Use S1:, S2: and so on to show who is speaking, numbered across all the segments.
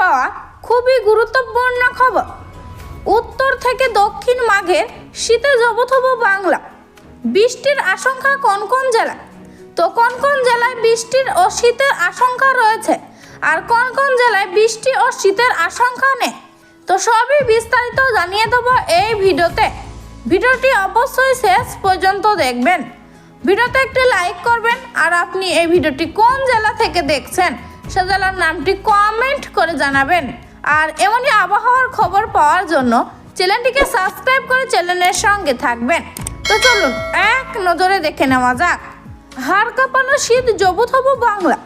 S1: পাওয়া খুবই গুরুত্বপূর্ণ খবর। উত্তর থেকে দক্ষিণ মাঘের শীতে জবথব বাংলা। বৃষ্টির আশঙ্কা কোন কোন জেলায়? তো কোন কোন জেলায় বৃষ্টির ও শীতের আশঙ্কা রয়েছে আর কোন কোন জেলায় বৃষ্টি ও শীতের আশঙ্কা নেই, তো সবই বিস্তারিত জানিয়ে দেবো এই ভিডিওতে। ভিডিওটি অবশ্যই শেষ পর্যন্ত দেখবেন। ভিডিওতে একটি লাইক করবেন আর আপনি এই ভিডিওটি কোন জেলা থেকে দেখছেন সে জেলার নামটি কমেন্ট করে জানাবেন। আর এমনই আবহাওয়ার খবর পাওয়ার জন্য চ্যানেলটিকে সাবস্ক্রাইব করে চ্যানেলের সঙ্গে থাকবেন। তো চলুন এক নজরে দেখে নেওয়া যাক। হাড় কাঁপানো শীত জবুথবু বাংলা।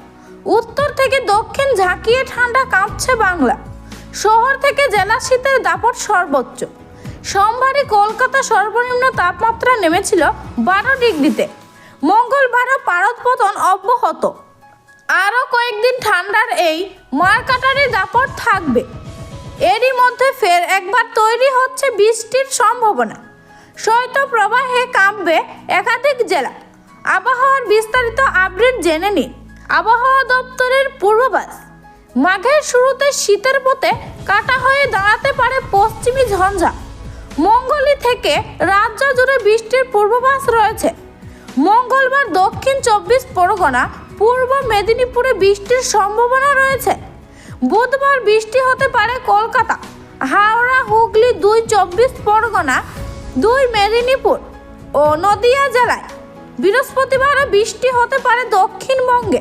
S1: উত্তর থেকে দক্ষিণ ঝাঁকিয়ে ঠান্ডা কাঁপছে বাংলা। শহর থেকে জেলা শীতের দাপট সর্বোচ্চ। সোমবারই কলকাতা সর্বনিম্ন তাপমাত্রা নেমেছিল 12 ডিগ্রিতে। মঙ্গলবারও পারদপতন অব্যাহত। আরও কয়েকদিন ঠান্ডার এই মারকাটারি দাপট থাকবে। এরই মধ্যে ফের একবার তৈরি হচ্ছে বৃষ্টির সম্ভাবনা। শৈত্যপ্রবাহে কাঁপবে একাধিক জেলা। আবহাওয়ার বিস্তারিত আপডেট জেনে নিন। আবহাওয়া দপ্তরের পূর্বাভাস। মাঘের শুরুতে শীতের পথে কাটা হয়ে দাঁড়াতে পারে পশ্চিমী ঝঞ্ঝা। মঙ্গলই থেকে রাজ্য জুড়ে বৃষ্টির পূর্বাভাস রয়েছে। মঙ্গলবার দক্ষিণ 24 পরগনা, পূর্ব মেদিনীপুরে বৃষ্টির সম্ভাবনা রয়েছে। বুধবার বৃষ্টি হতে পারে কলকাতা, হাওড়া, হুগলি, 2 24 পরগনা, 2 মেদিনীপুর ও নদিয়া জেলায়। বৃহস্পতিবারও বৃষ্টি হতে পারে দক্ষিণবঙ্গে।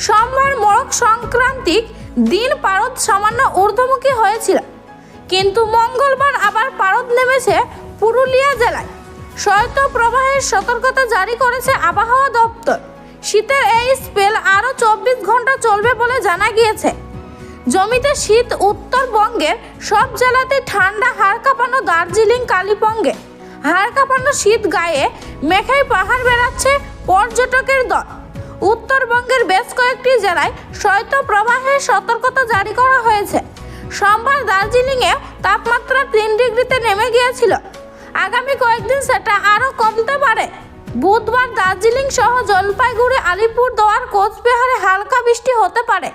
S1: সোমবার মকর সংক্রান্তির দিন পারদ সামান্য ঊর্ধ্বমুখী হয়েছিল, কিন্তু মঙ্গলবার আবার পারদ নেমেছে পুরুলিয়া জেলায়। শৈত্যপ্রবাহের সতর্কতা জারি করেছে আবহাওয়া দপ্তর। শীতের এই স্পেল আরও 24 ঘন্টা চলবে বলে জানা গিয়েছে। জমিতে শীত। উত্তরবঙ্গের সব জেলাতে ঠান্ডা। হাড় কাঁপানো দার্জিলিং, কালিম্পংয়ে হাড় কাঁপানো শীত গায়ে মেঘেই পাহাড় বেড়াচ্ছে পর্যটকের দল। উত্তরবঙ্গের বেশ কয়েকটি জেলায় শৈত্যপ্রবাহের সতর্কতা জারি করা হয়েছে। সোমবার দার্জিলিংয়ে তাপমাত্রা 3 ডিগ্রিতে নেমে গিয়েছিল। আগামী কয়েকদিন সেটা আরও কমতে পারে। বুধবার দার্জিলিং সহ জলপাইগুড়ি, আলিপুরদুয়ার, কোচবিহারে হালকা বৃষ্টি হতে পারে।